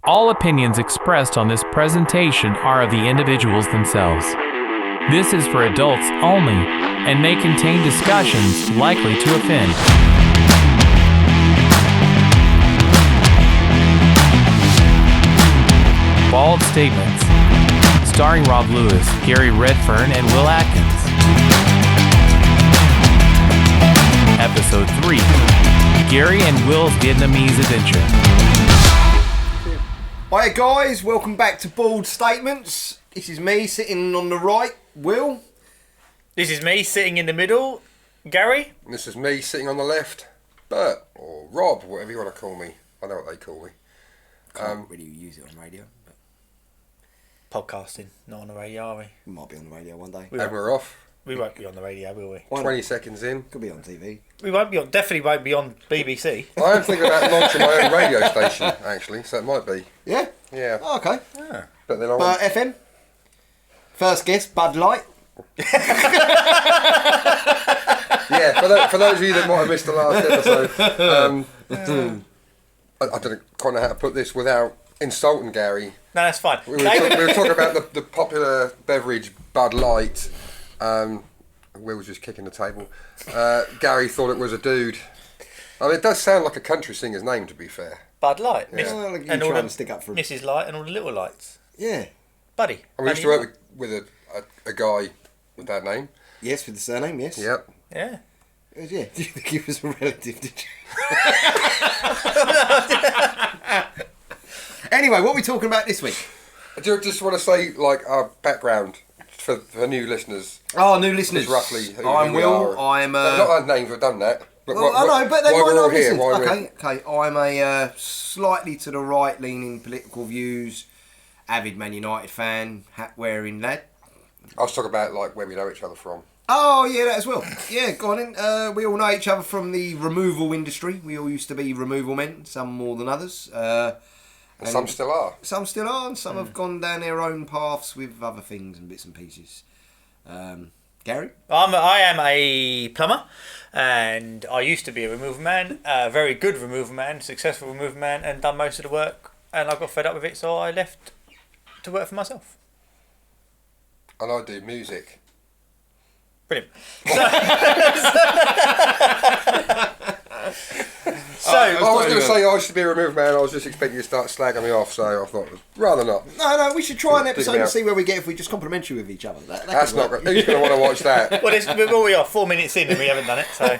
All opinions expressed on this presentation are of the individuals themselves. This is for adults only and may contain discussions likely to offend. Bald Statements, starring Rob Lewis, Gary Redfern, and Will Atkins. Episode 3, Gary and Will's Vietnamese Adventure. Hi guys, welcome back to Bald Statements. This is me sitting on the right, Will. This is me sitting in the middle, Gary. And this is me sitting on the left, Bert, or Rob, whatever you want to call me. I know what they call me. Can't really use it on radio. But Podcasting, not on the radio, are we? we might be on the radio one day. And we're off. We won't be on the radio, will we? 20 seconds in. Could be on TV. We won't be on. Definitely won't be on BBC. I am thinking about launching my own radio station, actually, so it might be. Yeah? Yeah. Oh, okay. Ah. But then I Bert FM. First guest, Bud Light. Yeah, for those of you that might have missed the last episode, I don't quite know how to put this without insulting Gary. No, that's fine. We were talking about the popular beverage Bud Light. Will was just kicking the table. Gary thought it was a dude. I mean, it does sound like a country singer's name, to be fair. Bud Light. Yeah. Oh, like you and all trying the to stick up for Mrs. Light and all the little lights. Yeah. Buddy. And we used to work with a guy with that name. Yes, with the surname, yes. Yep. Yeah. Yeah. Do you think he was a relative, did you? Anyway, what are we talking about this week? I just want to say, like, our background for new listeners. Oh, new listeners. Is roughly who I'm we Will. are. I'm not our names, we've done that. But well, I know, but they why might we're not all here, listen. why we're- Okay. I'm a slightly to the right leaning political views, avid Man United fan, hat wearing lad. I was talking about, like, where we know each other from. Oh, yeah, that as well. Yeah, go on in. We all know each other from the removal industry. We all used to be removal men, some more than others. And some still are. Some still are, and some have gone down their own paths with other things and bits and pieces. Gary? I am a plumber, and I used to be a removal man, a very good removal man, successful removal man, and done most of the work, and I got fed up with it, so I left to work for myself. And I do music. Brilliant. I was going to say I used to be a removal man. I was just expecting you to start slagging me off, so I thought rather not. No, we should try an Dig episode me and out. see where we get if we just complimentary with each other. That's not good. Who's going to want to watch that? Well, we are 4 minutes in and we haven't done it, so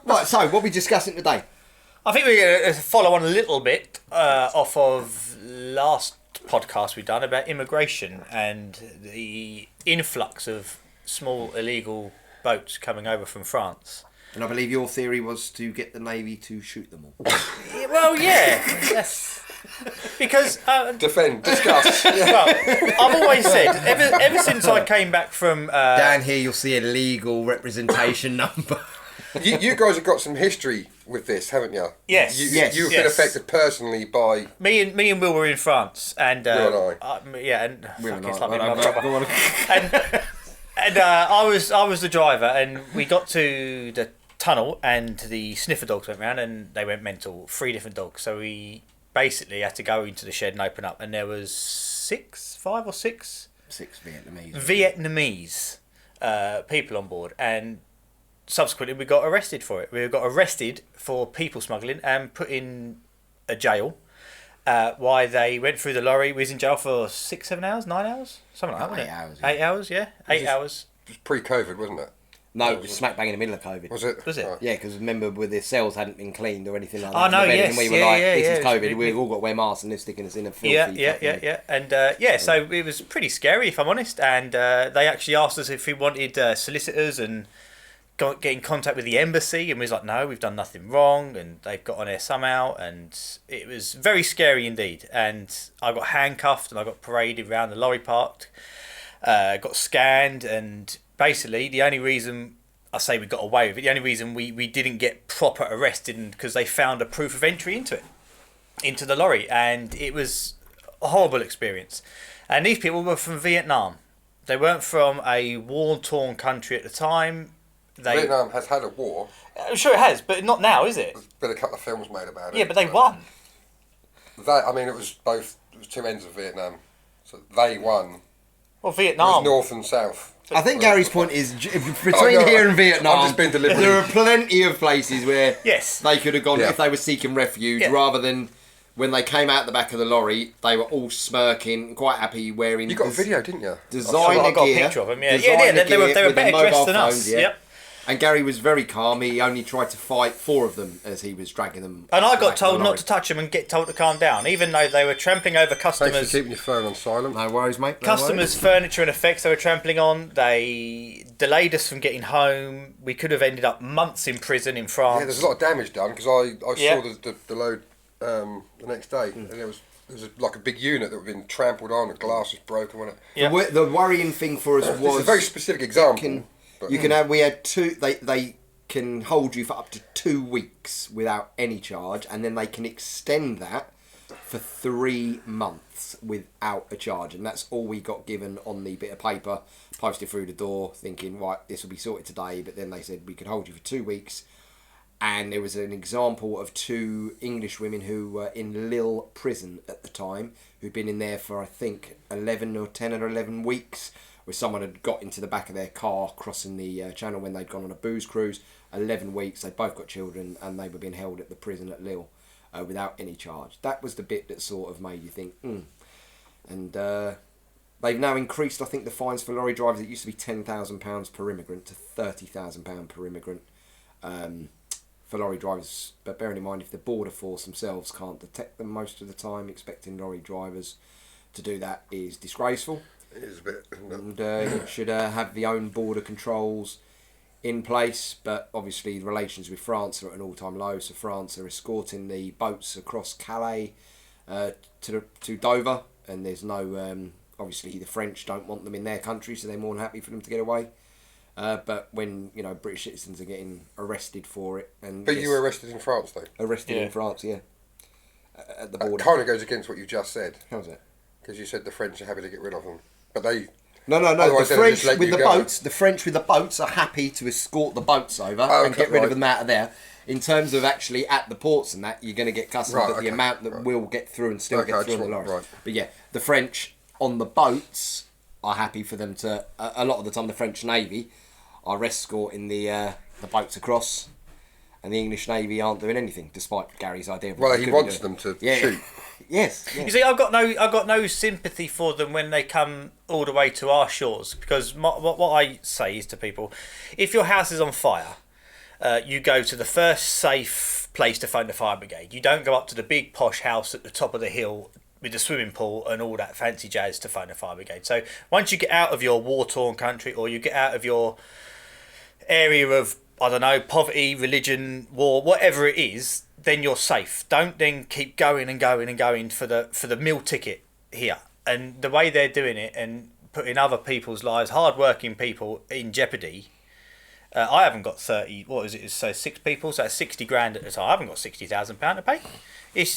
Right, so what are we discussing today? I think we're going to follow on a little bit off of last podcast we've done about immigration and the influx of small illegal boats coming over from France. And I believe your theory was to get the Navy to shoot them all. Well, yeah, yes. Because Defend, discuss. well, I've always said ever since I came back from Down here you'll see a legal representation number. You guys have got some history with this, haven't you? Yes. Yes. You've been affected personally by... me and Will were in France, and Will and yeah, and Will and fuck, it's I. like me Right, and my brother. go on. and I was the driver, and we got to the tunnel, and the sniffer dogs went round, and they went mental. 3 different dogs, so we basically had to go into the shed and open up, and there was 5 or 6 6 Vietnamese people on board, and subsequently we got arrested for it. We got arrested for people smuggling and put in a jail. Why they went through the lorry. We was in jail for 6, 7 hours, 9 hours, something like that. 8 hours. 8 hours, yeah, 8 hours. It was pre-COVID, wasn't it? No, it was smack bang in the middle of COVID. Was it? Was it? Right. Yeah, because remember, with the cells hadn't been cleaned or anything like that. Oh, no, And yes, we were yeah, like, yeah, this yeah, is it was COVID. big, We've all got to wear masks and they're sticking us in a filthy... Yeah. fucking- And so it was pretty scary, if I'm honest. And they actually asked us if we wanted solicitors and get in contact with the embassy. And we was like, no, we've done nothing wrong. And they've got on there somehow. And it was very scary indeed. And I got handcuffed and I got paraded around the lorry park. Got scanned. And basically, the only reason... I say we got away with it. The only reason we didn't get proper arrested because they found a proof of entry into the lorry, and it was a horrible experience. And these people were from Vietnam. They weren't from a war-torn country at the time. Vietnam has had a war. I'm sure it has, but not now, is it? There's been a couple of films made about it. Yeah, but they won. it was both. It was two ends of Vietnam, so they won. Well, It Vietnam. was north and south. I think Gary's point is between Oh, no, here and Vietnam, I'm just being deliberate. there are plenty of places where Yes. they could have gone Yeah. if they were seeking refuge, Yeah. rather than when they came out the back of the lorry, they were all smirking, quite happy, wearing. You got a video, didn't you? Designer I got a gear. picture of them. Yeah, designer they were gear with better their dressed mobile than phones, us. yeah. Yep. And Gary was very calm. He only tried to fight 4 of them as he was dragging them. And I back got to told the not lorry. to touch them and get told to calm down, even though they were trampling over Thanks customers. for keeping your phone on silent. No worries, mate. No Customers' furniture and effects they were trampling on. They delayed us from getting home. We could have ended up months in prison in France. Yeah, there's a lot of damage done because I Yeah. saw the load the next day, and there was like a big unit that had been trampled on. The glass was broken. Wasn't it? Yeah. The worrying thing for us It's was a very specific example. but- you can have. We had 2. They can hold you for up to 2 weeks without any charge, and then they can extend that for 3 months without a charge, and that's all we got given on the bit of paper posted through the door, thinking, right, this will be sorted today. But then they said we could hold you for 2 weeks. And there was an example of 2 English women who were in Lille prison at the time, who'd been in there for, I think, 11 or 10 or 11 weeks, where someone had got into the back of their car crossing the channel when they'd gone on a booze cruise. 11 weeks, they both got children, and they were being held at the prison at Lille without any charge. That was the bit that sort of made you think, And they've now increased, I think, the fines for lorry drivers. It used to be £10,000 per immigrant to £30,000 per immigrant. For lorry drivers, but bearing in mind if the border force themselves can't detect them most of the time, expecting lorry drivers to do that is disgraceful. It is a bit. Isn't it? And it should have the own border controls in place, but obviously relations with France are at an all-time low, so France are escorting the boats across Calais to Dover, and there's no obviously the French don't want them in their country, so they're more than happy for them to get away. But when British citizens are getting arrested for it, and But you were arrested in France, though. arrested Yeah. in France, yeah, at the That border. kind of goes against what you just said, How's that? because you said the French are happy to get rid of them, but they. No. Otherwise The they'd French just let with you the go. boats, the French with the boats are happy to escort the boats over Oh, and okay, get rid of right. them out of there. In terms of actually at the ports and that, you're going to get customs, Right, but the okay, amount that right. will get through and still Okay, I get through just on the want- lorries. right. But yeah, the French on the boats are happy for them to. A lot of the time, the French Navy are escorting the boats across, and the English Navy aren't doing anything, despite Gary's idea. Of what Well, they he could be wants doing. them to Yeah. shoot. Yes. You see, I've got no sympathy for them when they come all the way to our shores, because what I say is to people, if your house is on fire, you go to the first safe place to phone the fire brigade. You don't go up to the big posh house at the top of the hill with the swimming pool and all that fancy jazz to phone the fire brigade. So once you get out of your war-torn country, or you get out of your area of, I don't know, poverty, religion, war, whatever it is, then you're safe. Don't then keep going and going and going for the meal ticket here. And the way they're doing it and putting other people's lives, hard-working people, in jeopardy. I haven't got 30. What is it? So 6 people. So that's 60 grand at a time. I haven't got £60,000 to pay.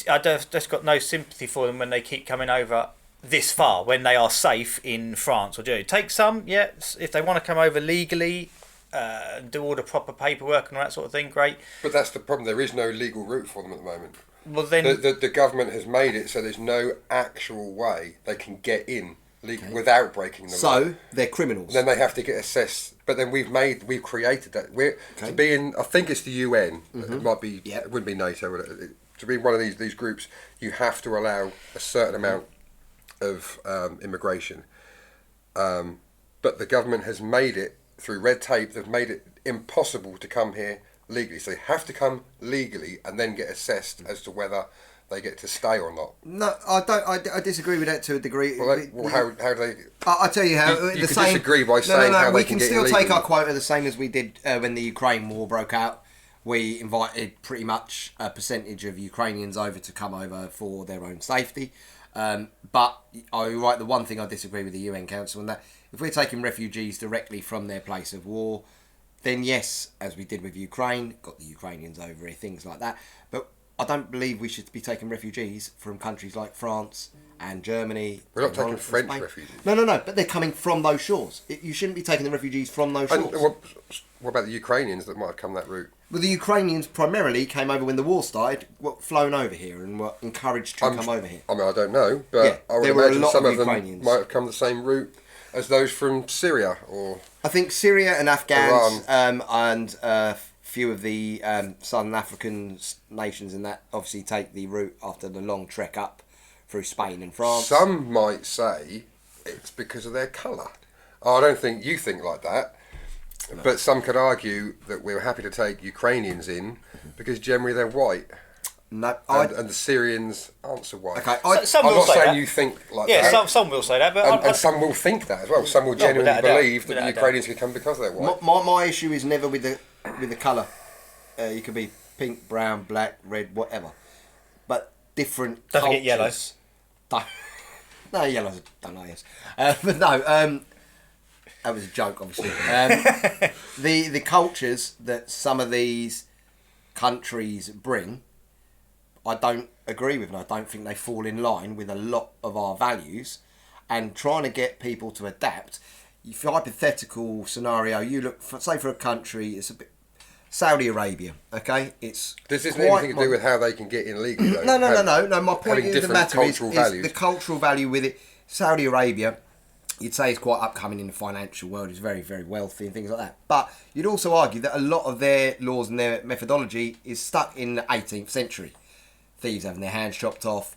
I've just got no sympathy for them when they keep coming over this far when they are safe in France or Germany. Take some, yeah. If they want to come over legally. Do all the proper paperwork and all that sort of thing, great. But that's the problem. There is no legal route for them at the moment. Well, then The government has made it so there's no actual way they can get in legal without breaking the law. So they're criminals. Then they have to get assessed. But then we've created that. To be in, I think it's the UN. It might be. Yeah. It wouldn't be NATO. Would it? To be in one of these groups, you have to allow a certain amount of immigration. But the government has made it through red tape. They've made it impossible to come here legally. So they have to come legally and then get assessed as to whether they get to stay or not. No, I don't. I disagree with that to a degree. Well, how do they? I tell you how. You the could same, disagree by saying how we they can can get still illegally. take our quota the same as we did when the Ukraine war broke out. We invited pretty much a percentage of Ukrainians over to come over for their own safety. But you're right. The one thing I disagree with the UN Council on that, if we're taking refugees directly from their place of war, then yes, as we did with Ukraine, got the Ukrainians over here, things like that. But I don't believe we should be taking refugees from countries like France and Germany. We're not and taking Holland and French Spain. refugees. No, but they're coming from those shores. You shouldn't be taking the refugees from those And shores. what about the Ukrainians that might have come that route? Well, the Ukrainians primarily came over when the war started, were flown over here and were encouraged to come over here. I mean, I don't know, but Yeah, I would there were a imagine lot some of of them Ukrainians. might have come the same route as those from Syria or... I think Syria and Afghans Iran. and a few of the southern African nations and that obviously take the route after the long trek up through Spain and France. Some might say it's because of their colour. I don't think you think like that. No. But some could argue that we were happy to take Ukrainians in because generally they're white. No, and the Syrians aren't so white. Okay, some I'm will not say saying that. you think like Yeah, that. some will say that, but And some will think that as well. Some will genuinely without a doubt. believe that Without the a doubt. Ukrainians could come because they're white. my issue is never with the colour. You could be pink, brown, black, red, whatever. But different Don't cultures. forget yellows. No, yellows don't know, yes. But no, that was a joke, obviously. The cultures that some of these countries bring, I don't agree with, and I don't think they fall in line with a lot of our values. And trying to get people to adapt, if hypothetical scenario, you look for, say, for a country, it's a bit Saudi Arabia, okay? It's Does this have anything to do with how they can get in legally? Though? No. My point having of the different matter is cultural values. the cultural value with it. Saudi Arabia, you'd say is quite upcoming in the financial world. It's very, very wealthy and things like that. But you'd also argue that a lot of their laws and their methodology is stuck in the 18th century. Thieves having their hands chopped off,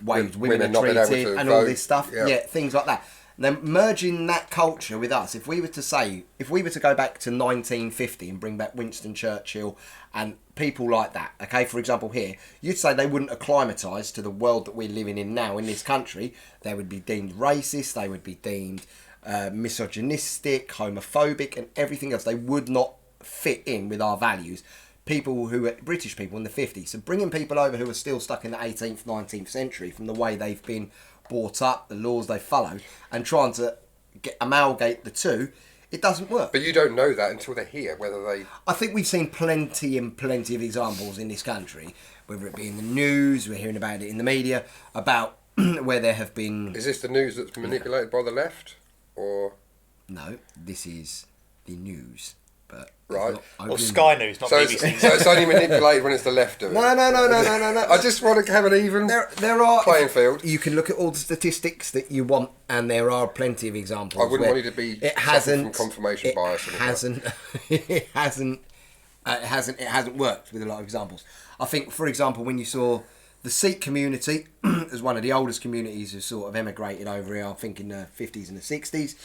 ways women not are being able treated, to and all vote. this stuff. Yeah, things like that. Then merging that culture with us, if we were to go back to 1950 and bring back Winston Churchill and people like that, okay, for example here, you'd say they wouldn't acclimatise to the world that we're living in now in this country. They would be deemed racist, they would be deemed misogynistic, homophobic and everything else. They would not fit in with our values. People who were British people in the 50s. So bringing people over who are still stuck in the 18th, 19th century from the way they've been brought up, the laws they follow, and trying to amalgate the two, it doesn't work. But you don't know that until they're here, whether they... I think we've seen plenty of examples in this country, whether it be in the news, we're hearing about it in the media, about where there have been... Is this the news that's manipulated by the left? Or... No, this is the news. But right. Or Sky News, not so BBC. So it's only manipulated when it's the left doing it? No. I just want to have an even there are playing field. You can look at all the statistics that you want, and there are plenty of examples. I wouldn't want you to be it hasn't from confirmation bias. It hasn't worked with a lot of examples. I think, for example, when you saw the Sikh community as one of the oldest communities who sort of emigrated over here, I think in the 50s and the 60s,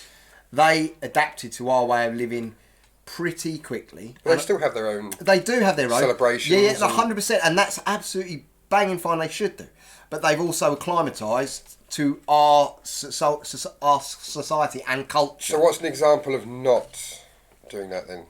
they adapted to our way of living pretty quickly. But they still have their own. They do have their own celebrations. Yeah, 100%, and that's absolutely banging fine. They should do, but they've also acclimatised to our society and culture. So what's an example of not doing that then?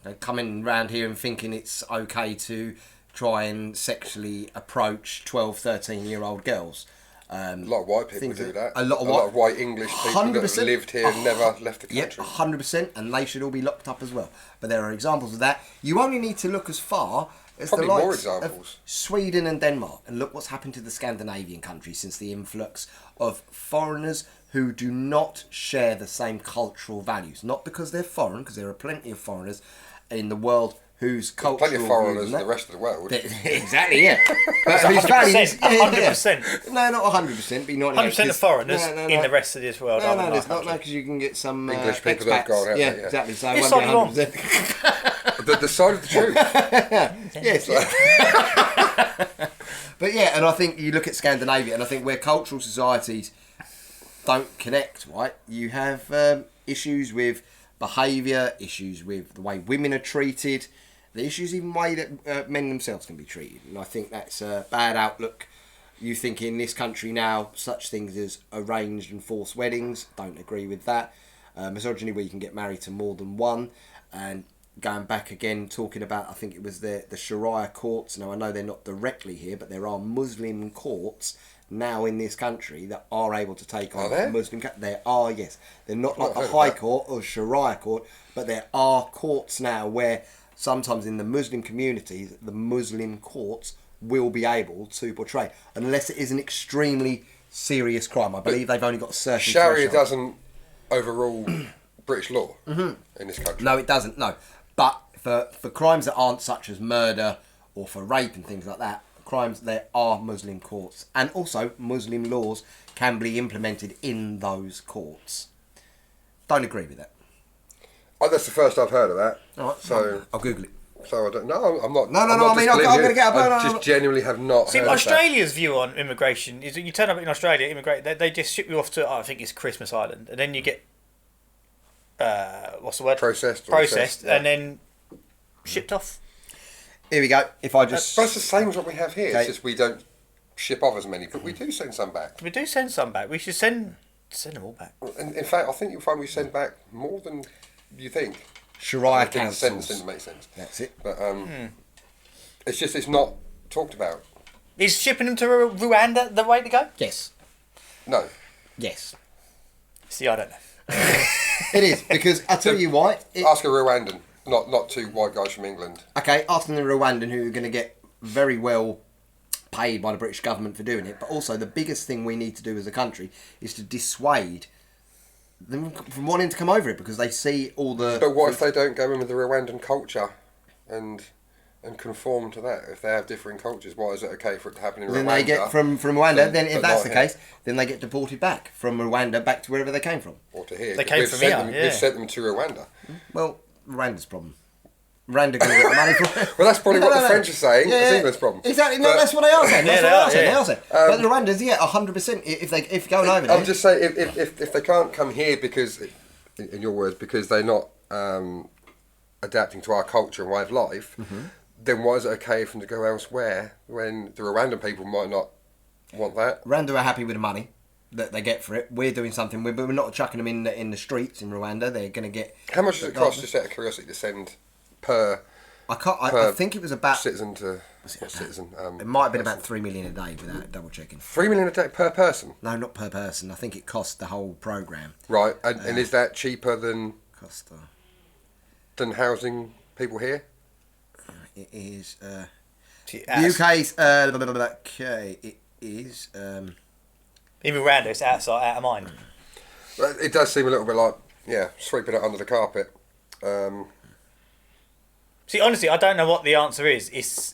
They're coming round here and thinking it's okay to try and sexually approach 12, 13-year-old girls. A lot of white people do that. A lot of white English people that have lived here and never left the country. Yep, 100%, and they should all be locked up as well. But there are examples of that. You only need to look as far as Probably the more likes examples. of Sweden and Denmark, and look what's happened to the Scandinavian countries since the influx of foreigners who do not share the same cultural values. Not because they're foreign, because there are plenty of foreigners in the world whose cultural plenty of foreigners in the rest of the world. Exactly, yeah. But That's whose values... 100%. No, not 100%, but not 100% of foreigners in the rest of this world. No, there's not, because you can get some English people that have gone out yeah, there, yeah. exactly. So It's it won't be like 100%. The side of the truth. Yes. But yeah, and I think you look at Scandinavia, and I think where cultural societies don't connect, right? You have issues with behaviour, issues with the way women are treated, the issues even way that men themselves can be treated. And I think that's a bad outlook. You think in this country now, such things as arranged and forced weddings, don't agree with that. Misogyny where you can get married to more than one. And going back again, talking about, I think it was the Sharia courts. Now, I know they're not directly here, but there are Muslim courts now in this country that are able to take on Muslim... There are, yes. They're not like the High Court or Sharia court, but there are courts now where sometimes in the Muslim communities, the Muslim courts will be able to portray, unless it is an extremely serious crime. I believe they've only got certain Sharia thresholds. doesn't overrule British law in this country. No, it doesn't, no. But For crimes that aren't such as murder or for rape and things like that, crimes, there are Muslim courts. And also, Muslim laws can be implemented in those courts. Don't agree with that. Oh, that's the first I've heard of that. All right, So, I'll Google it. so I don't. No, I'm not. No, I'm no, not I mean, I'm disbelieving gonna it. get up. I just genuinely have not See, heard of that. Australia's view on immigration is that you turn up in Australia, immigrate, they just ship you off to, I think it's Christmas Island, and then you get, what's the word? Processed, and then shipped off. Here we go. If I just... But it's the same as what we have here. Okay. It's just we don't ship off as many, but we do send some back. We do send some back. We should send them all back. In fact, I think you'll find we send back more than you think. Sharia I think the councils. sentence makes sense. That's it. But it's just it's not talked about. Is shipping them to Rwanda the way to go? Yes. No. Yes. See, I don't know. It is, because I'll tell you why. Ask a Rwandan, not two white guys from England. Okay, asking the Rwandan, who are going to get very well paid by the British government for doing it, but also the biggest thing we need to do as a country is to dissuade them from wanting to come over it, because they see all the... But what if they don't go in with the Rwandan culture and conform to that? If they have differing cultures, why is it okay for it to happen in Rwanda? Then they get from Rwanda, then if but that's not the here? case, then they get deported back from Rwanda back to wherever they came from. Or to here. They came from here, yeah. We've sent them to Rwanda. Well, Rwanda's problem. Rwanda going to get the money from... Well, that's probably what the French are saying. It's England's problem. Exactly. No, But- that's what they are saying. That's Yeah, what they are saying. yeah. They are saying. But the Rwandans, 100%. If going over there... I'm just saying, if they can't come here because, in your words, because they're not adapting to our culture and way of life, then why is it okay for them to go elsewhere when the Rwandan people might not want that? Rwanda are happy with the money that they get for it. We're doing something. We're not chucking them in the streets in Rwanda. They're going to get... How much does it cost, just out of curiosity, to send per I think it was about... citizen to... Was it Not citizen. It might have been about 3 million a day without double checking. 3 million a day per person? No, not per person. I think it cost the whole programme. Right, and is that cheaper than Cost... housing people here? It is... See, UK's... okay, it is... in Rwanda, it's out of mind. Well, it does seem a little bit like, sweeping it under the carpet. See, honestly, I don't know what the answer is. It's,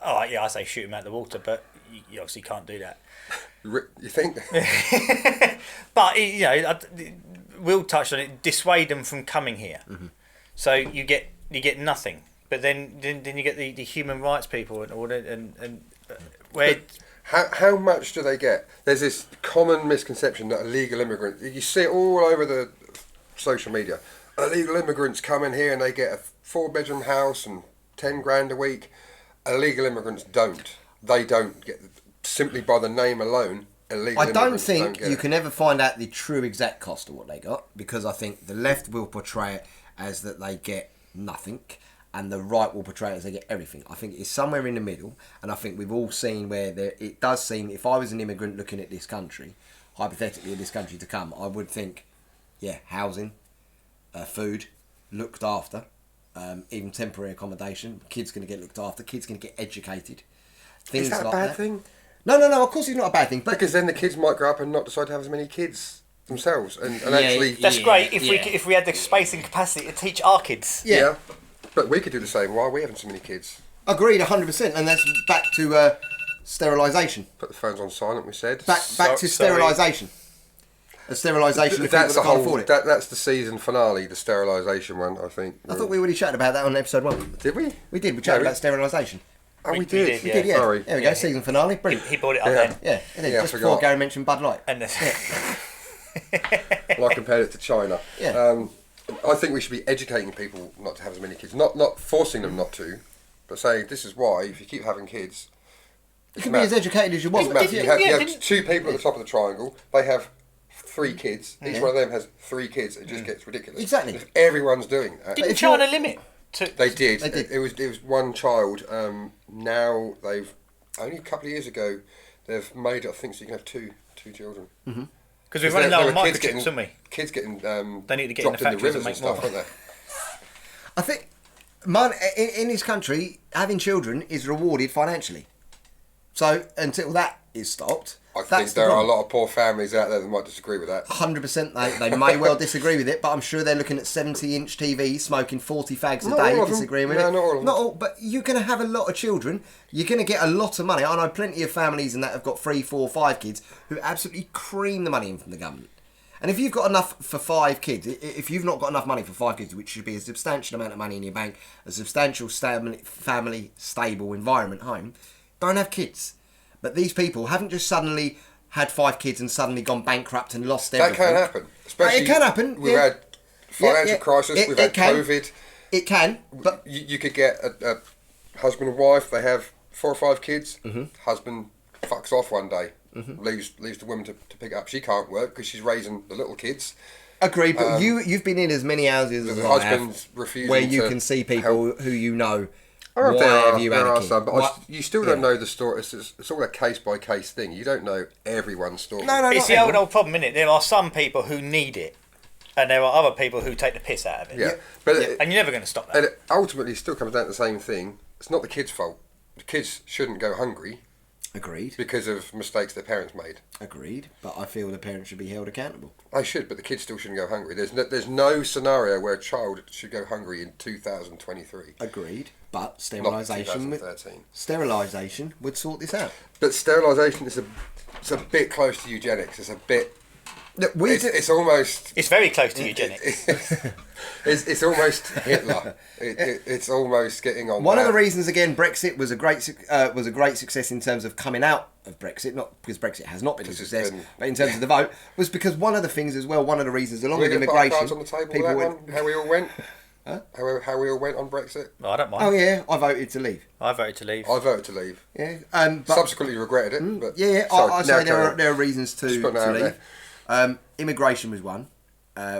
I say shoot him out the water, but you obviously can't do that. You think? But Will touched on it. Dissuade them from coming here. So you get nothing. But then you get the human rights people and all that, and where. How much do they get? There's this common misconception that illegal immigrants, you see it all over the social media. Illegal immigrants come in here and they get a 4-bedroom house and 10 grand a week. Illegal immigrants don't. They don't get, simply by the name alone, illegal I don't immigrants think don't get you it. can ever find out the true exact cost of what they got, because I think the left will portray it as that they get nothing, and the right will portray it as they get everything. I think it's somewhere in the middle, and I think we've all seen where it does seem, if I was an immigrant looking at this country, hypothetically this country to come, I would think, housing, food, looked after, even temporary accommodation, kids going to get looked after, kids going to get educated. Things Is that a like bad that. thing? No, of course it's not a bad thing, but Because then the kids might grow up and not decide to have as many kids themselves. And actually... That's great if we had the space and capacity to teach our kids. yeah. But we could do the same. Why are we having so many kids? Agreed, 100%, and that's back to sterilisation. Put the phones on silent, we said. Back to sterilisation. A sterilisation of people That's that the can't whole. afford it. That's the season finale, the sterilisation one. I think. I thought we already chatted about that on episode 1. Did we? We did. We chatted we- about sterilisation. Oh, we We did. did, We did, yeah. Sorry. There we go. Season finale. Brilliant. He brought it up Yeah. then. Yeah, it is. Yeah, I Just before forgot. Gary mentioned Bud Light. And Well, I compared it to China. Yeah. I think we should be educating people not to have as many kids, not forcing them not to, but saying this is why. If you keep having kids, You can be as educated as you want. it's but massive. if You have, yeah, you have didn't- two people at the top of the triangle. They have 3 kids. Each one of them has 3 kids. It just gets ridiculous. Exactly. If everyone's doing that, didn't if you're- China limit? they did. They did. It was one child. Now they've only a couple of years ago they've made it. I think so you can have two children. Because we've running low There on were kids microchips, haven't we? Kids getting They need to get in the dropped in the factories and rivers and make stuff, more. aren't they? I think in this country, having children is rewarded financially. So until that is stopped. I think there are a lot of poor families out there that might disagree with that. 100%. They may well disagree with it, but I'm sure they're looking at 70-inch TVs, smoking 40 fags a Not day, all of them. disagreeing with No, it. not all of them. Not all, but you're going to have a lot of children. You're going to get a lot of money. I know plenty of families and that have got 3, 4, 5 kids who absolutely cream the money in from the government. And if you've got enough for 5 kids, if you've not got enough money for 5 kids, which should be a substantial amount of money in your bank, a substantial family, stable environment home, don't have kids. But these people haven't just suddenly had 5 kids and suddenly gone bankrupt and lost everything. That can happen. Especially it can happen. We've had financial crisis. We've had COVID. It can. But you could get a husband and wife. They have 4 or 5 kids. Husband fucks off one day. Leaves the woman to pick it up. She can't work because she's raising the little kids. agreed. But you've been in as many houses as I have, where you can see people who you know. There are some, but you still don't know the story. It's all a case by case thing. You don't know everyone's story. No, it's the old problem, isn't it? There are some people who need it, and there are other people who take the piss out of it. Yeah, but and you're never going to stop that. And it ultimately still comes down to the same thing. It's not the kids' fault. The kids shouldn't go hungry. Agreed. Because of mistakes their parents made. Agreed. But I feel the parents should be held accountable. They should, but the kids still shouldn't go hungry. There's no scenario where a child should go hungry in 2023. Agreed. But sterilisation would sort this out. But sterilisation is a bit close to eugenics. It's a bit. It's almost. It's very close to eugenics. It's almost Hitler. It's almost getting on. One of the reasons, again, Brexit was a great success in terms of coming out of Brexit, not because Brexit has not been a success, but in terms of the vote, was because one of the things as well, one of the reasons, along with immigration, cards on the table people went, how we all went. Huh? How we all went on Brexit? Oh, I don't mind. Oh yeah, I voted to leave. I voted to leave. Yeah. But subsequently regretted it. But I say there are reasons to leave. There. Immigration was one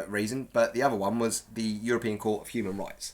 reason, but the other one was the European Court of Human Rights,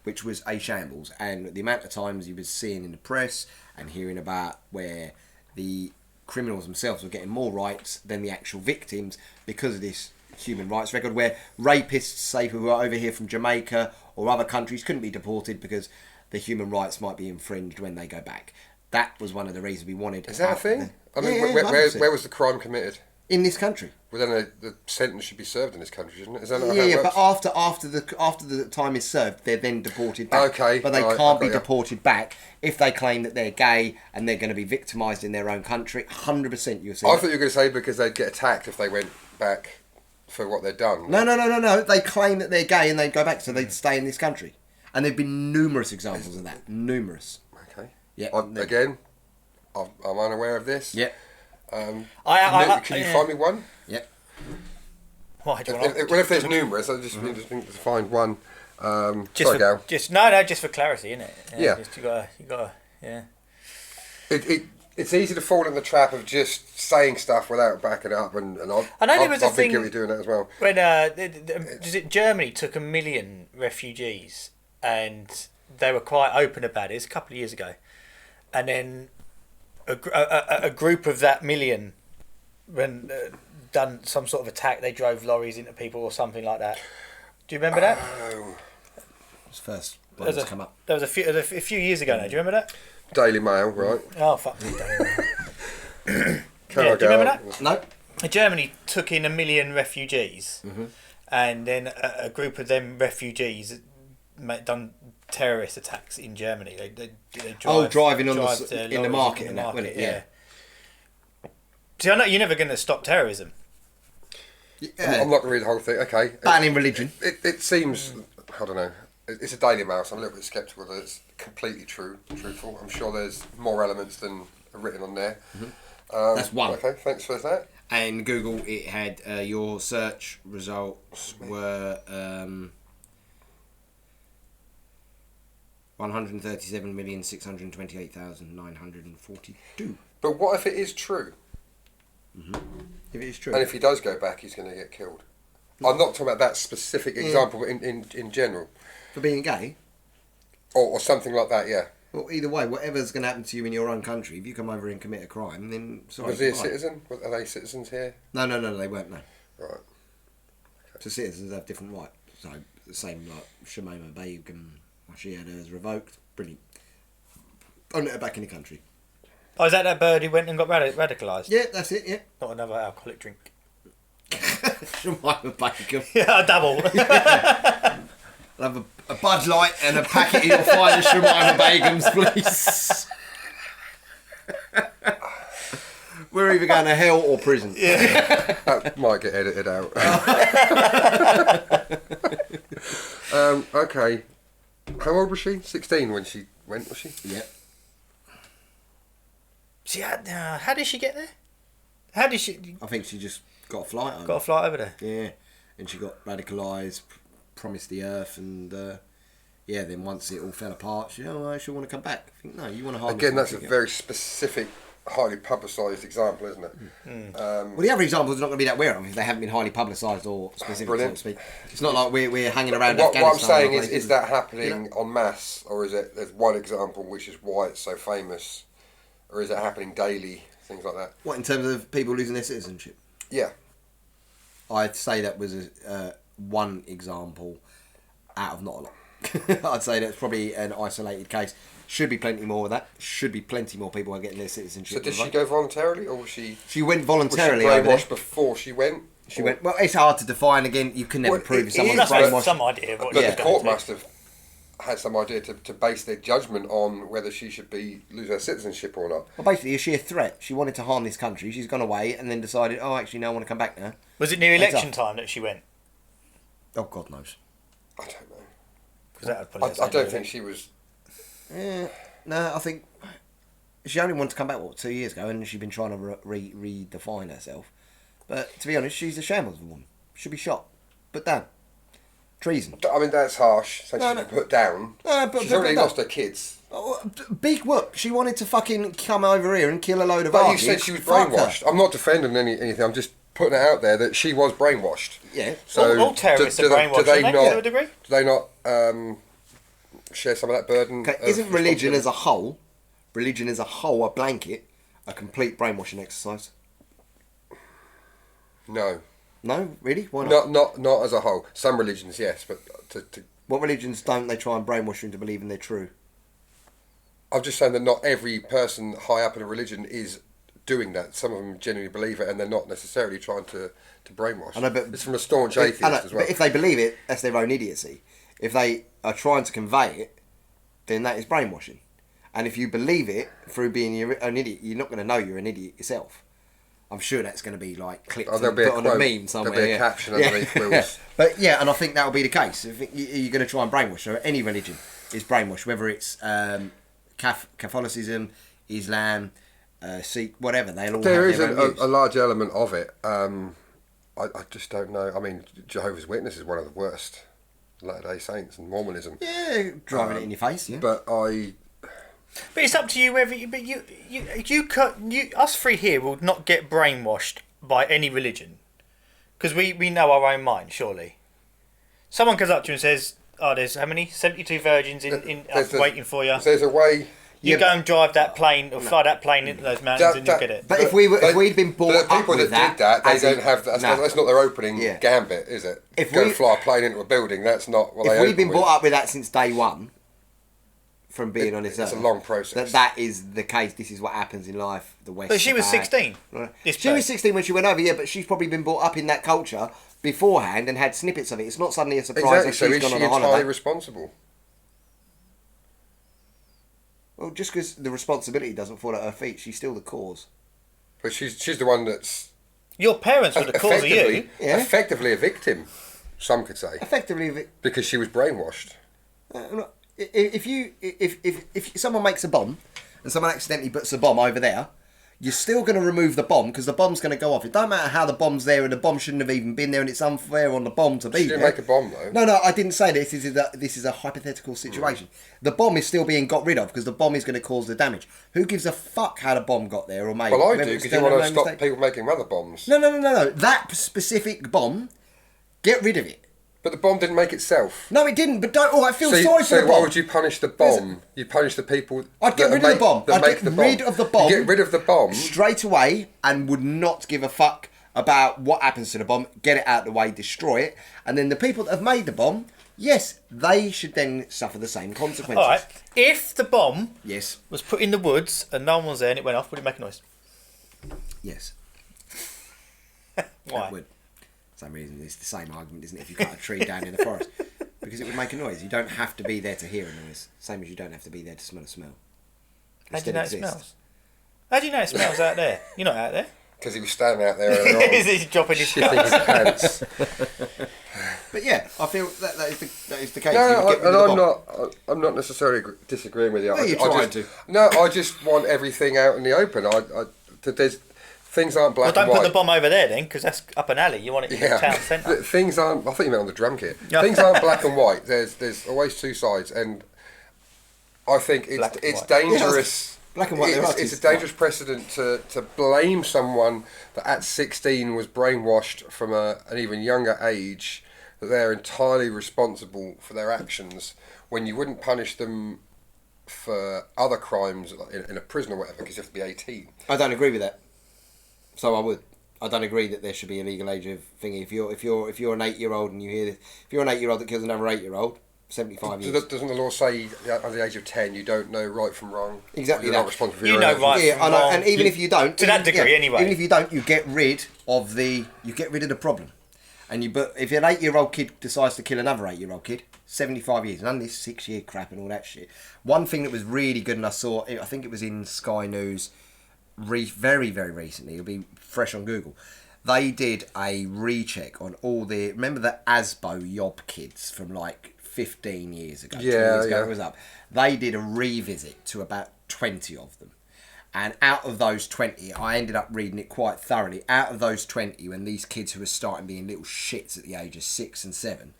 which was a shambles. And the amount of times you was seeing in the press and hearing about where the criminals themselves were getting more rights than the actual victims because of this human rights record, where rapists, say, who are over here from Jamaica or other countries, couldn't be deported because the human rights might be infringed when they go back. That was one of the reasons we wanted. Is that a thing? I mean, where was the crime committed? In this country. Well, then the sentence should be served in this country, shouldn't it? Is that not how it works? but after the time is served, they're then deported back. Okay, but they can't be deported back if they claim that they're gay and they're going to be victimised in their own country. 100% you'll see. I thought you were going to say because they'd get attacked if they went back for what they'd done. No. They claim that they're gay and they go back, so they'd stay in this country. And there've been numerous examples of that. Numerous. Okay. Yeah. I'm unaware of this. Yeah. Can you find me one? Yeah. Why do you want well, if there's numerous, I just need to find one. Gal. Just for clarity, isn't it? Yeah. Just you gotta. Yeah. It's easy to fall in the trap of just saying stuff without backing it up, and I know there was a thing guilty doing that as well. When Germany took 1 million refugees, and they were quite open about it. It's a couple of years ago, and then a group of that million, when done some sort of attack, they drove lorries into people or something like that. Do you remember that? It was first. That was a few years ago now. Do you remember that? Daily Mail, right? Oh fuck. Do you remember that? No. Germany took in 1 million refugees, and then a group of them refugees done terrorist attacks in Germany. They driving in the market and that, wasn't it? Yeah. See, I know you're never going to stop terrorism. Yeah. I'm not going to read the whole thing. Okay. Banning religion. It seems, I don't know. It's a Daily Mail, so I'm a little bit sceptical that it's completely truthful. I'm sure there's more elements than are written on there. That's one. Okay, thanks for that. And Google, it had your search results were 137,628,942. But what if it is true? If it is true. And if he does go back, he's going to get killed. I'm not talking about that specific example, but in general. For being gay? Or something like that, yeah. Well, either way, whatever's going to happen to you in your own country, if you come over and commit a crime, then sorry. Was he a citizen? Are they citizens here? No, they weren't, no. Right. Okay. So citizens have different rights. So the same like Shemima Begum, she had hers revoked. Brilliant. Don't let her back in the country. Oh, is that bird who went and got radicalised? Yeah, that's it. Yeah. Not another alcoholic drink. Jemima Bacon. Yeah, a double. I'll have a Bud Light and a packet of your finest Jemima Bagums, please. We're either going to hell or prison. Yeah. That might get edited out. Okay. How old was she? 16 when she went, was she? Yeah. How did she get there? How did she... I think she just got a flight over. Got a flight over there? Yeah. And she got radicalised, promised the earth, and then once it all fell apart, she I should want to come back. I think, no, you want to harm Again, us that's a very specific, highly publicised example, isn't it? Well, the other examples are not going to be that weird if they haven't been highly publicised or specific, Brilliant. so to speak. It's not like we're hanging around What I'm Afghanistan. saying or is that happening en masse, or is it there's one example which is why it's so famous, or is it happening daily, things like that? What, in terms of people losing their citizenship? Yeah. I'd say that was one example out of not a lot. I'd say that's probably an isolated case. Should be plenty more of that. Should be plenty more people are getting their citizenship. So did she go voluntarily, or was she? She went voluntarily. Was she over there. brainwashed before she went? She went. Well, it's hard to define. Again, you can never Well, prove it someone's is, but brainwashed. Some idea of what But she the was court going must have had some idea to base their judgment on whether she should lose her citizenship or not. Well, basically, is she a threat? She wanted to harm this country. She's gone away and then decided, oh, actually, no, I want to come back now. Was it near Heads election up. time that she went? Oh, God knows. I don't know. Because that would probably I don't think she was. No, I think she only wanted to come back, 2 years ago, and she's been trying to redefine herself. But to be honest, she's a shambles of a woman. Should be shot. Put down. Treason. I mean, that's harsh. So No, she's no. been put down. But She's already no. lost her kids. Oh, big whoop. She wanted to fucking come over here and kill a load of But you artists. said she was Fuck her. brainwashed. I'm not defending anything. I'm just putting it out there that she was brainwashed. Yeah. So all terrorists are brainwashed, do they aren't they, not, to a degree? Do they not share some of that burden? Okay, of isn't religion responsibility? as a whole, a blanket, a complete brainwashing exercise? No. No, really? Why not? Not as a whole. Some religions, yes, but to What religions don't they try and brainwash you into believing they're true? I'm just saying that not every person high up in a religion is doing that. Some of them genuinely believe it, and they're not necessarily trying to brainwash. I know, but it's from a staunch I atheist know, as well. But if they believe it, that's their own idiocy. If they are trying to convey it, then that is brainwashing. And if you believe it through being an idiot, you're not going to know you're an idiot yourself. I'm sure that's going to be like clipped Oh, there'll and be a put on a quote. meme somewhere. There'll be a yeah. caption underneath Will's. But yeah, and I think that will be the case. If you're going to try and brainwash, so any religion is brainwash, whether it's Catholicism, Islam, Sikh, whatever. They'll all There have is their own views. a large element of it. I just don't know. I mean, Jehovah's Witness is one of the worst. Latter-day Saints and Mormonism. Yeah, driving it in your face. Yeah. But But it's up to you whether you. But us three here will not get brainwashed by any religion, because we know our own mind. Surely, someone comes up to you and says, "Oh, there's how many 72 virgins waiting for you." There's a way. You go and drive that plane or fly that plane into those mountains and you'll get it. But if we'd been brought the up people with that did that, they as don't in- have that. no. That's not their opening Yeah. gambit, is it? If Go we- fly a plane into a building, that's not what they If open we'd been with. brought up with that since day one, from being on this it's earth, a long process. That is the case. This is what happens in life. The West. But she was 16. Right. This She was place. 16 when she went over, yeah, but she's probably been brought up in that culture beforehand and had snippets of it. It's not suddenly a surprise Exactly. that So she's is gone she on a entirely holiday. responsible? Well, just because the responsibility doesn't fall at her feet, she's still the cause. But she's the one that's Your parents were the cause of you. Yeah. effectively a victim. Some could say Effectively, if it- because she was brainwashed. if someone makes a bomb and someone accidentally puts a bomb over there, you're still going to remove the bomb because the bomb's going to go off. It don't matter how the bomb's there and the bomb shouldn't have even been there and it's unfair on the bomb to be She there. didn't make a bomb though. No, I didn't say this. This is a hypothetical situation. The bomb is still being got rid of because the bomb is going to cause the damage. Who gives a fuck how the bomb got there or made? Well, I Whether do it's because you done want by to stop mistake. people making other bombs. No. That specific bomb, get rid of it. But the bomb didn't make itself. No, it didn't. But don't. Oh, I feel So, sorry for so the why bomb. would you punish the bomb? You punish the people. I'd get that rid of the bomb. that I'd make get the rid of the bomb. You get rid of the bomb. straight away and would not give a fuck about what happens to the bomb, get it out of the way, destroy it, and then the people that have made the bomb, yes, they should then suffer the same consequences. All right. If the bomb Yes. was put in the woods and no one was there and it went off, would it make a noise? Yes. Why? It would. Same reason. It's the same argument, isn't it? If you cut a tree down in the forest, because it would make a noise. You don't have to be there to hear a noise. Same as you don't have to be there to smell a smell. How do you know it smells? How do you know it smells out there? You're not out there. Because he was standing out there earlier on, Is he dropping his shitting his pants. But yeah, I feel that is the case. No, You would get rid of the bomb. I'm not necessarily disagreeing with you. No, you're trying to. No, I just want everything out in the open. There's things aren't Well, black don't and white. put the bomb over there then, because that's up an alley. You want it in the town centre. Things aren't. I think you meant on the drum kit. Yeah. Things aren't black and white. There's always two sides, and I think Black and it's white. dangerous. Black and white. It's a dangerous precedent to blame someone that at 16 was brainwashed from an even younger age, that they're entirely responsible for their actions, when you wouldn't punish them for other crimes like in a prison or whatever, because you have to be 18. I don't agree with that. So I would. I don't agree that there should be a legal age of thingy. If you're an 8-year-old and you hear this, if you're an 8-year-old that kills another 8-year-old, 75 years. Doesn't the law say under the age of 10 you don't know right from wrong? Exactly You're that. not responsible for You your know actions? right Yeah, I know, wrong. and even if you don't, To that degree, anyway. Even if you don't, you get rid of the problem. But if an 8-year-old kid decides to kill another 8-year-old kid, 75 years, none of this 6-year crap and all that shit. One thing that was really good, and I saw, I think it was in Sky News, very very recently. It'll be fresh on Google. They did a recheck on all the. Remember the ASBO Yob kids from like 15 years ago? 20 years ago, yeah. it was up. They did a revisit to about 20 of them. And out of those 20, I ended up reading it quite thoroughly. Out of those 20, when these kids who were starting being little shits at the age of 6 and 7,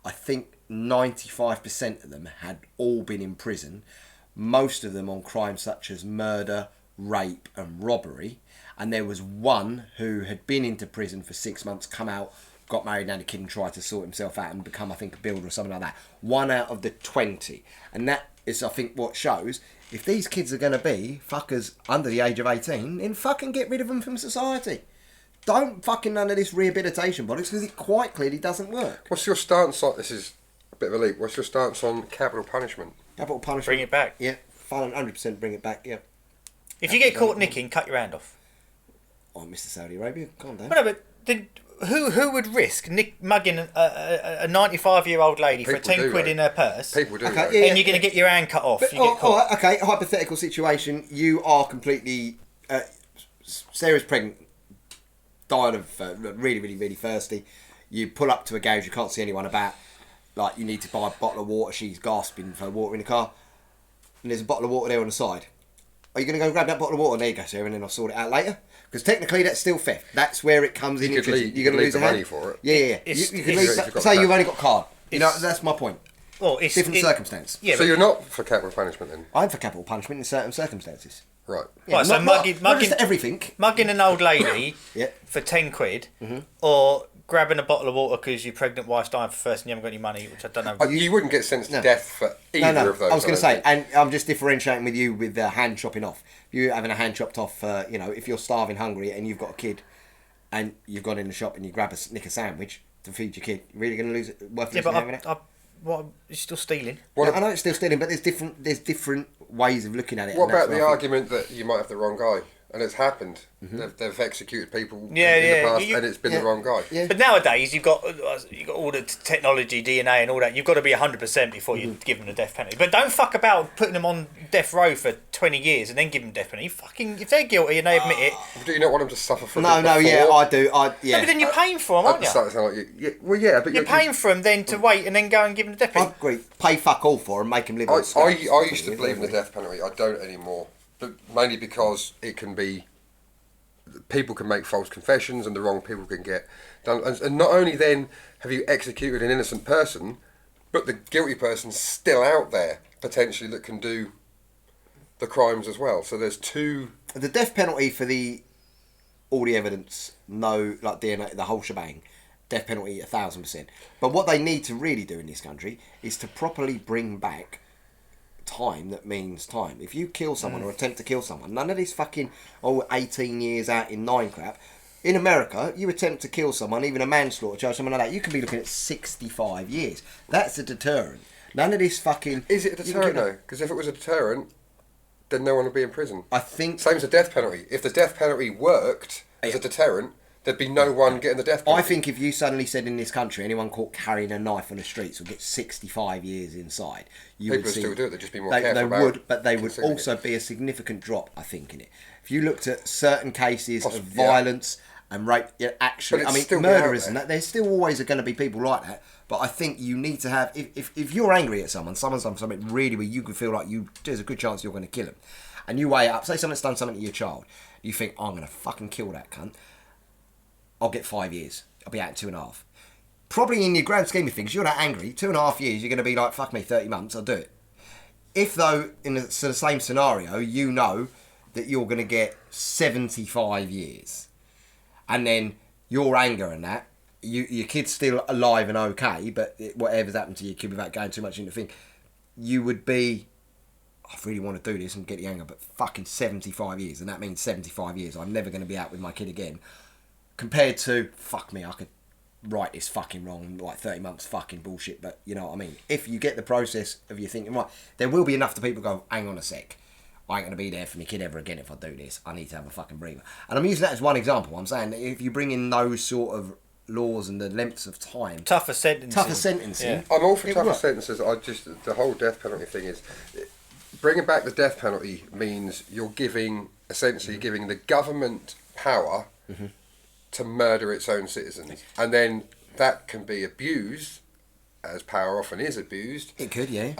I think 95% of them had all been in prison. Most of them on crimes such as murder, rape and robbery. And there was one who had been into prison for 6 months, come out, got married and had a kid and tried to sort himself out and become, I think, a builder or something like that. 1 out of the 20. And that is, I think, what shows, if these kids are going to be fuckers under the age of 18, then fucking get rid of them from society. Don't fucking none of this rehabilitation bollocks, because it quite clearly doesn't work. What's your stance on, this is a bit of a leap, what's your stance on capital punishment? Capital punishment. Bring it back. Yeah, 100% bring it back, yeah. If you get caught nicking, cut your hand off. Oh, Mr. Saudi Arabia, calm down. Well, no, but who would risk mugging a 95-year-old lady for People 10 do, quid though. in her purse? People do, Okay, though. yeah. And you're going to get your hand cut off. But, You get caught. all right, okay, hypothetical situation. You are completely... Sarah's pregnant, dying of really, really, really thirsty. You pull up to a garage, you can't see anyone about. Like, you need to buy a bottle of water. She's gasping for water in the car. And there's a bottle of water there on the side. Are you going to go grab that bottle of water? There you go, Sarah, and then I'll sort it out later? Because technically that's still theft. That's where it comes in. You could leave- You're going to lose the a hand. money for it. Yeah. You It's- can it's- leave, If you've got say cash. you've only got card. You know, It's- that's my point. Well, it's Different circumstance. Yeah, So but- you're not for capital punishment then? I'm for capital punishment in certain circumstances. Right. Right, so not mugging- just everything. mugging an old lady Yeah. for 10 quid or grabbing a bottle of water because your pregnant wife's dying for first and you haven't got any money, which I don't know. You wouldn't get sentenced No. to death for either No. of those. I was going to don't say, think. and I'm just differentiating with you with the hand chopping off. If you're having a hand chopped off, if you're starving, hungry, and you've got a kid, and you've gone in the shop and you grab a nick sandwich to feed your kid, you're really going to lose it? Worth Yeah, losing having but it? what, you're still stealing. What I know it's still stealing, but there's different ways of looking at it. What and that's about the where I think- argument that you might have the wrong guy? And it's happened. They've executed people Yeah, in yeah. the past, You- and it's been yeah. the wrong guy. Yeah. But nowadays you've got all the technology, DNA, and all that. You've got to be 100% before you give them the death penalty. But don't fuck about putting them on death row for 20 years and then give them death penalty. Fucking, if they're guilty and they admit it, Do you not want them to suffer for a No, bit no, before? yeah, I do. no, but then you're paying for them, aren't you? Sound like well, yeah, but You're paying for them then to wait and then go and give them the death I penalty. agree. Pay fuck all for and make them live. I on scraps. used to believe in the death penalty. I don't anymore, but mainly because it can be. People can make false confessions, and the wrong people can get done. And not only then have you executed an innocent person, but the guilty person's still out there potentially that can do the crimes as well. So there's two. The death penalty for all the evidence, like DNA, the whole shebang, death penalty 1,000%. But what they need to really do in this country is to properly bring back time that means time. If you kill someone or attempt to kill someone, none of this fucking 18 years out in 9 crap. In America, you attempt to kill someone, even a manslaughter charge, something like that, you can be looking at 65 years. That's a deterrent. None of this fucking... Is it a deterrent though? Because if it was a deterrent, then no one would be in prison. I think... Same as the death penalty. If the death penalty worked as a deterrent, there'd be no one getting the death penalty. I think if you suddenly said in this country, anyone caught carrying a knife on the streets will get 65 years inside, you People would see... still do it, they'd just be more they, careful they about would, but they would considering also it. be a significant drop, I think, in it. If you looked at certain cases of Possibly, yeah. violence and rape, actually, But I it's mean, still murder out isn't there. that. There's still always going to be people like that, but I think you need to have... If you're angry at someone's done something really where you can feel like there's a good chance you're going to kill them, and you weigh it up, say someone's done something to your child, you think, I'm going to fucking kill that cunt, I'll get 5 years. I'll be out in 2.5. Probably in your grand scheme of things, you're that angry, 2.5 years, you're going to be like, fuck me, 30 months, I'll do it. If though, in the same scenario, you know that you're going to get 75 years, and then your anger and that, your kid's still alive and okay, but whatever's happened to your kid without going too much into thing, you would be, I really want to do this and get the anger, but fucking 75 years, and that means 75 years, I'm never going to be out with my kid again. Compared to, fuck me, I could write this fucking wrong, like 30 months fucking bullshit, but you know what I mean? If you get the process of you thinking, right, there will be enough to people go, hang on a sec, I ain't going to be there for my kid ever again if I do this, I need to have a fucking breather. And I'm using that as one example. I'm saying that if you bring in those sort of laws and the lengths of time... Tougher sentencing. Yeah. I'm all for tougher works. sentences. The whole death penalty thing is... Bringing back the death penalty means you're giving the government power to murder its own citizens. And then that can be abused, as power often is abused, It could, yeah.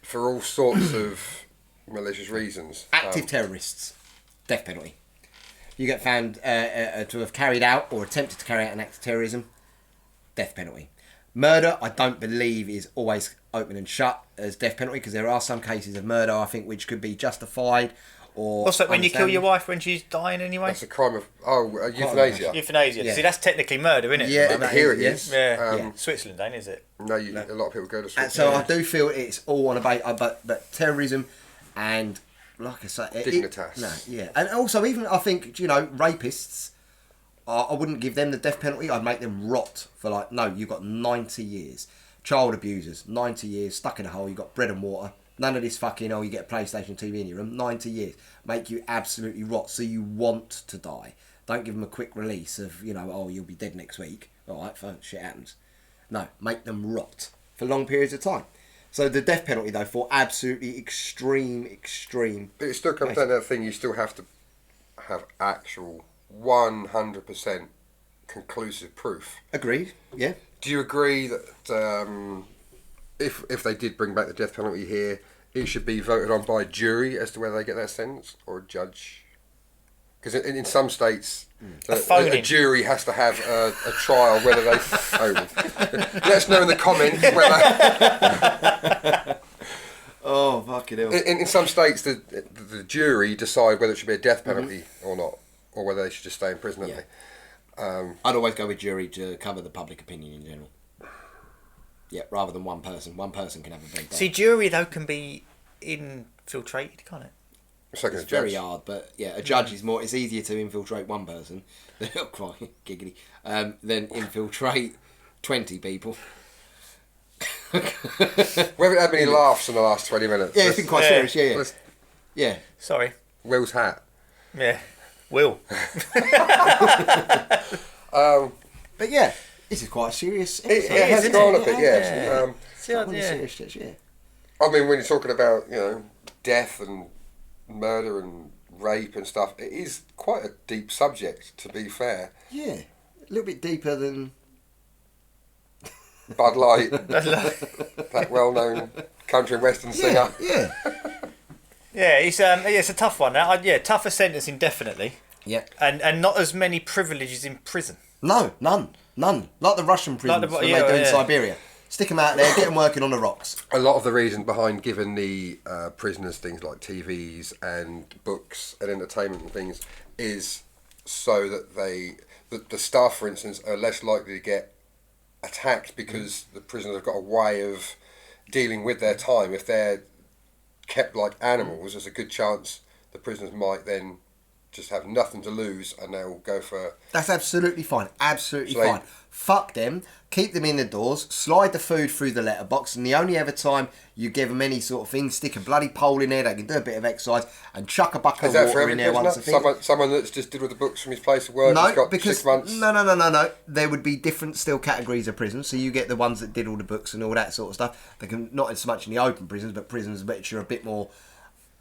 for all sorts of malicious reasons. Active terrorists, death penalty. You get found to have carried out or attempted to carry out an act of terrorism, death penalty. Murder, I don't believe, is always open and shut as death penalty, because there are some cases of murder, I think, which could be justified or... What's that when you kill your wife when she's dying anyway? That's a crime of... euthanasia. Euthanasia. Yeah. See, that's technically murder, isn't it? Yeah, Here it yes. is. Yeah. Switzerland, ain't is it? No, a lot of people go to And Switzerland. so I do feel it's all on a base, but terrorism and, like I say... Dignitas. And also, even, I think, rapists, I wouldn't give them the death penalty, I'd make them rot for like, no, you've got 90 years. Child abusers, 90 years, stuck in a hole, you've got bread and water. None of this fucking, you get a PlayStation TV in your room. 90 years. Make you absolutely rot, so you want to die. Don't give them a quick release of, you'll be dead next week. Alright, shit happens. No, make them rot for long periods of time. So the death penalty, though, for absolutely extreme... But it still comes down to that thing, you still have to have actual 100% conclusive proof. Agreed, yeah. Do you agree that if they did bring back the death penalty here, it should be voted on by a jury as to whether they get that sentence, or a judge? Because in some states, a jury has to have a trial whether they... Let us know in the comments whether... Oh, fucking hell. In some states, the jury decide whether it should be a death penalty or not, or whether they should just stay in prison, don't they? I'd always go with jury to cover the public opinion in general. Yeah, rather than one person. One person can have a big day. See, jury, though, can be infiltrated, can't it? Second It's judge. very hard, but yeah, a judge is more... It's easier to infiltrate one person, quite giggly, than infiltrate 20 people. We haven't had many laughs in the last 20 minutes. Yeah, it's been quite serious, yeah. Let's- Yeah. Sorry. Will's hat. Yeah. Will. But yeah, this is quite serious. It has gone a bit, yes. See, Yeah. I mean, when you're talking about, death and murder and rape and stuff, it is quite a deep subject, to be fair. Yeah, a little bit deeper than... Bud Light, that well-known country and western singer. Yeah. Yeah, it's a tough one. Tougher sentencing, definitely. Yeah. And not as many privileges in prison. No, none. Like the Russian prisons when they do in Siberia. Stick them out there, get them working on the rocks. A lot of the reason behind giving the prisoners things like TVs and books and entertainment and things is so that the staff, for instance, are less likely to get attacked, because the prisoners have got a way of dealing with their time. If they're kept like animals, there's a good chance the prisoners might then just have nothing to lose and they'll go for... That's absolutely fine. Absolutely So they- fine. Fuck them. Keep them in the doors. Slide the food through the letterbox. And the only other time you give them any sort of thing, stick a bloody pole in there. They can do a bit of exercise and chuck a bucket Is of that for water every in there once a prisoner? thing. Someone that's just did with the books from his place of work, No, he's got because 6 months. no. There would be different still categories of prisons. So you get the ones that did all the books and all that sort of stuff. They can not as much in the open prisons, but prisons which are a bit more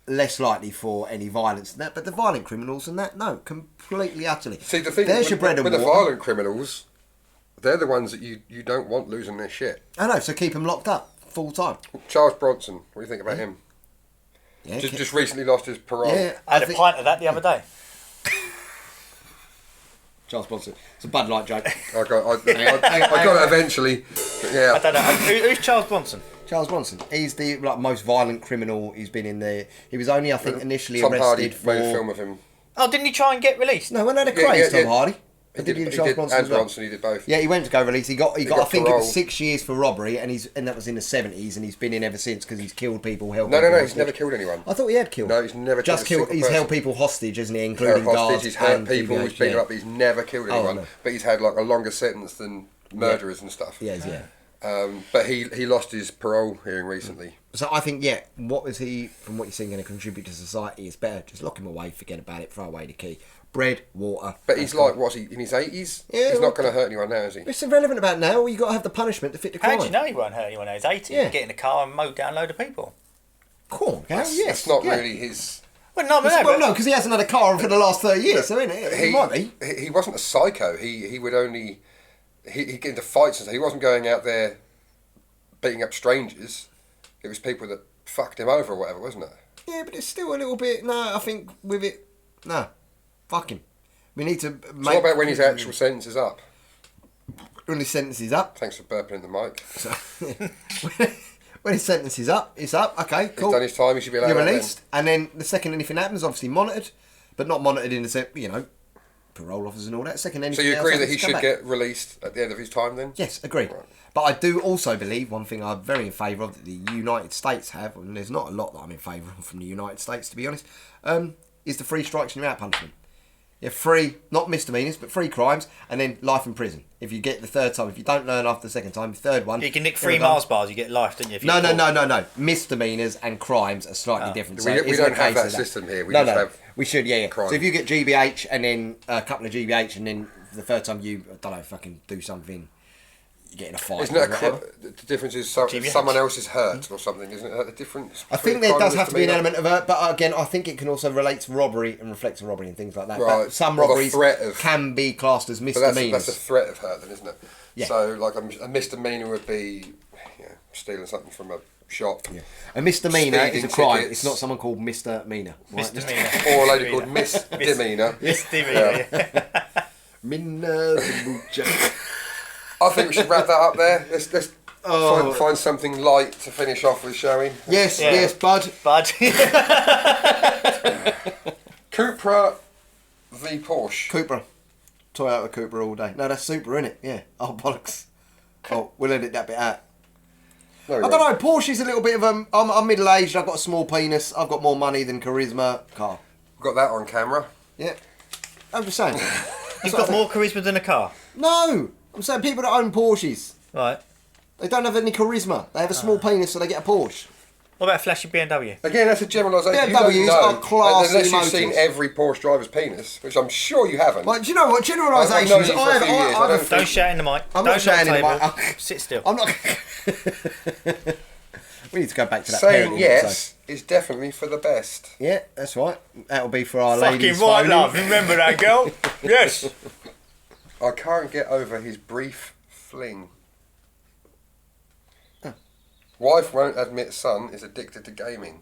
less likely for any violence than that. But the violent criminals and that, no, completely utterly. See, the thing There's with, your bread and with the water. violent criminals, they're the ones that you don't want losing their shit. I know, so keep them locked up full time. Charles Bronson, what do you think about him? Yeah, Just recently lost his parole. yeah. I had a pint of that the other day. Charles Bronson. It's a Bud Light joke. I got it eventually. But yeah. I don't know. Who's Charles Bronson? Charles Bronson. He's the most violent criminal. He's been in there. He was only, I think, initially Tom Hardy arrested for. made a film of him. Oh, didn't he try and get released? No, when they had a Yeah, craze, yeah, Tom yeah. Hardy. He Did did, Charles he did, Bronson and as well? Bronson, he did both. Yeah, he went to go release. He got I think it parole. was 6 years for robbery, and that was in the 70s, and he's been in ever since because he's killed people, held No, people he's hostage. never killed anyone. I thought he had killed. No, he's never just killed a killed. single He's held person. people hostage, hasn't he? Held Including hostage, guards. he's hurt and people, he's PBH, beaten yeah. up, he's never killed Oh, anyone. no. But he's had like a longer sentence than murderers and stuff. Yes, yeah. But he lost his parole hearing recently. So I think, yeah, what was he, from what you're saying, going to contribute to society is better. Just lock him away, forget about it, throw away the key. Bread, water. But he's like, what's he, in his 80s? Yeah, He's well- not going to hurt anyone now, is he? It's irrelevant about now. You got to have the punishment to fit the crime. How do you know he won't hurt anyone? He's 80. Yeah. Get in the car and mow down a load of people. Cool, yes. It's not yeah. really his... Well, no, Well, no, because he hasn't had a car for the last 30 years, so innit? He might be. He wasn't a psycho. He would only... He'd get into fights and stuff. He wasn't going out there beating up strangers. It was people that fucked him over or whatever, wasn't it? Yeah, but it's still a little bit. No, I think with it, no, fuck him. We need to So make. what about when his actual sentence is up? When his sentence is up? Thanks for burping in the mic. So, when his sentence is up, it's up. Okay, cool. He's done his time. He should be allowed You're out then. released, and then the second anything happens, obviously monitored, but not monitored in the sense, parole officers and all that. Second So anything. you else agree that happens, he come should back. get released at the end of his time then? Yes, agreed. Right. But I do also believe one thing I'm very in favour of that the United States have, and there's not a lot that I'm in favour of from the United States to be honest, is the 3 strikes and you're out punishment. Yeah, 3, not misdemeanors, but 3 crimes, and then life in prison. If you get the third time, if you don't learn after the second time, the third one... You can nick you're 3 done. Mars bars, you get life, don't you? If you No. caught? Misdemeanors and crimes are slightly different. We it don't isn't a have case that of system here. We no, just no, have we should, yeah. crime. So if you get GBH and then a couple of GBH and then the third time you, I don't know, fucking do something, you get in a fight. Isn't that or whatever. the difference is GBH. someone else is hurt or something, isn't it? The difference? I think there does have to be an element of hurt, but again, I think it can also relate to robbery and reflect to robbery and things like that. Right. But some Or the robberies threat of- can be classed as But misdemeanors. that's a threat of hurt then, isn't it? Yeah. So like a misdemeanor would be stealing something from a shop. Yeah. A misdemeanor is Speeding a crime. tickets. It's not someone called misdemeanor. Right? Misdemeanor. Or a lady called misdemeanor. Misdemeanor. I think we should wrap that up there. Let's Oh. find something light to finish off with, shall we? Yes, Yeah. yes, bud. Bud. Cupra v Porsche. Cupra. Toyota Cupra all day. No, that's super, innit? Yeah. Oh, bollocks. Oh, we'll edit that bit out. No, I don't know, Porsche's a little bit of I'm middle-aged, I've got a small penis, I've got more money than charisma. Car. Got that on camera. Yeah. I'm just saying. You've got more charisma than a car. No! I'm saying people that own Porsches, Right. they don't have any charisma. They have a small penis, so they get a Porsche. What about a flashy BMW? Again, that's a generalisation. BMWs You don't are know, classy unless you've motors. seen every Porsche driver's penis, which I'm sure you haven't. Like, do you know what? I've known Generalisations. you for a few years, I don't Don't shout in the mic. I'm Don't not shouting in the table. mic. Sit still. I'm not. We need to go back to that. Saying parenting yes is definitely for the best. episode. Yeah, that's right. That'll be for our Fucking ladies. right, phoning. love. Remember that girl? Yes. I can't get over his brief fling. Wife won't admit son is addicted to gaming.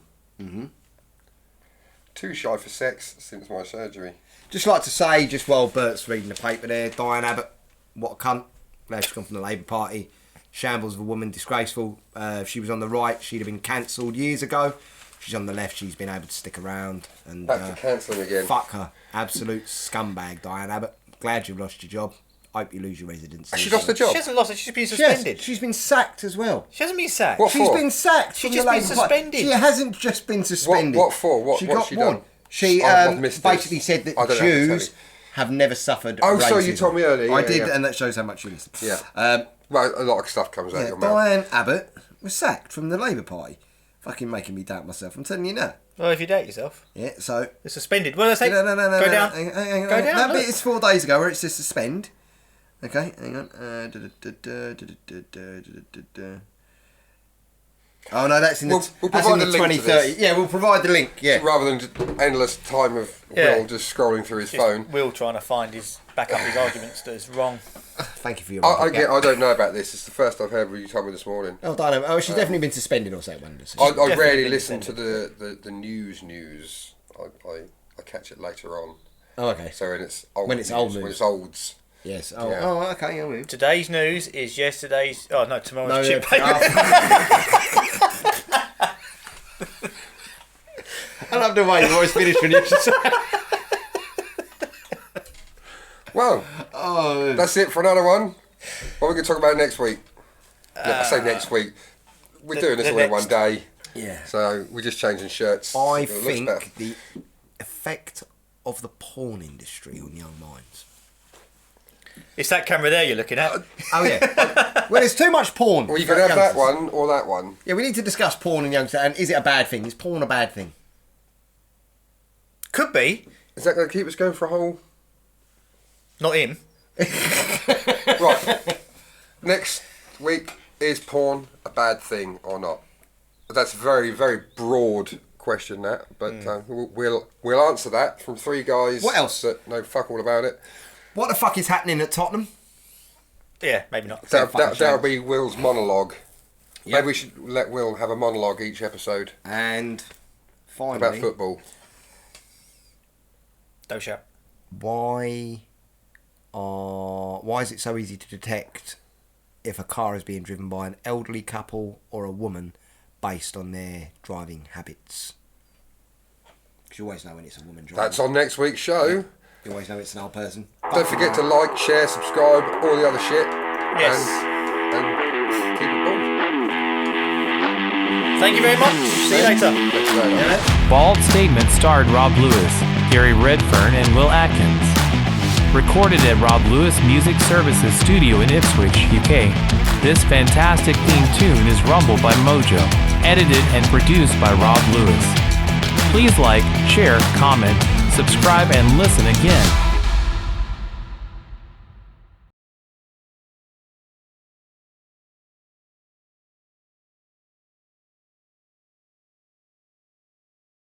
Too shy for sex since my surgery. Just like to say, just while Bert's reading the paper there, Diane Abbott, what a cunt. Glad she's gone from the Labour Party. Shambles of a woman, disgraceful. If she was on the right, she'd have been cancelled years ago. She's on the left, she's been able to stick around. And Back to cancelling again. fuck her. Absolute scumbag, Diane Abbott. Glad you've lost your job. Hope you lose your residency. She lost the She job. hasn't lost it. She's been Yes, suspended. she's been sacked as well. She hasn't been sacked. What She's for? been sacked. She's from just the been Labour Party. suspended. She hasn't just been suspended. What for? What's she got done? one. She I've missed basically this. said that I don't know how to tell Jews you. have never suffered Oh, racism. sorry, you told me earlier. I Yeah, did, yeah. and that shows how much you listen. Yeah. Well, a lot of stuff comes out of your mouth. Diane Abbott was sacked from the Labour Party. Fucking making me doubt myself. I'm telling you now. Well, if you doubt yourself, Yeah, so... you're suspended. What did I say? No. Go down. Hang on. Go down, That look. bit is 4 days ago where it says suspend. Okay, hang on. Oh no, that's in the We'll that's provide in the a link to 2030. this. Yeah, we'll provide the link. Yeah. Rather than just endless time of Yeah. Will just scrolling through his Just phone. Will trying to back up his arguments that is wrong. Thank you for your. I don't know about this. It's the first I've heard what you told me this morning. Oh, Diana. Oh, she's definitely been suspended or something. I definitely rarely been listen to suspended. the news. I catch it later on. Oh, okay. So when it's old When it's old when news. it's olds. Yes. Oh, Yeah. oh okay. Yeah, we. Today's news is yesterday's. Oh no, tomorrow's No, chip yeah. paper. I love the way you always finish when you say. Well, Oh. that's it for another one. What are we going to talk about next week? I say next week. We're doing this the all in one next- day. Yeah. So we're just changing shirts. I It looks better. think the effect of the porn industry on young minds. It's that camera there you're looking at. Oh yeah. Well, there's too much porn. Well, you for can have that youngsters. one or that one. Yeah, we need to discuss porn and youngsters. And is it a bad thing? Is porn a bad thing? Could be. Is that going to keep us going for a whole... Not him. Right. Next week, is porn a bad thing or not? That's a very, very broad question, that. But we'll answer that from three guys What else? that know fuck all about it. What the fuck is happening at Tottenham? Yeah, maybe not. That'll be Will's monologue. Yep. Maybe we should let Will have a monologue each episode And finally, about football. Don't shout. why is it so easy to detect if a car is being driven by an elderly couple or a woman based on their driving habits? Because you always know when it's a woman driving. That's on next week's show. You always know it's an old person. Don't forget to like, share, subscribe, all the other shit. Yes. And keep it bold. Thank you very much. See you later. Catch you later. Bald Statement starred Rob Lewis, Gary Redfern, and Will Atkins. Recorded at Rob Lewis Music Services Studio in Ipswich, UK. This fantastic theme tune is Rumble by Mojo, edited and produced by Rob Lewis. Please like, share, comment, subscribe, and listen again.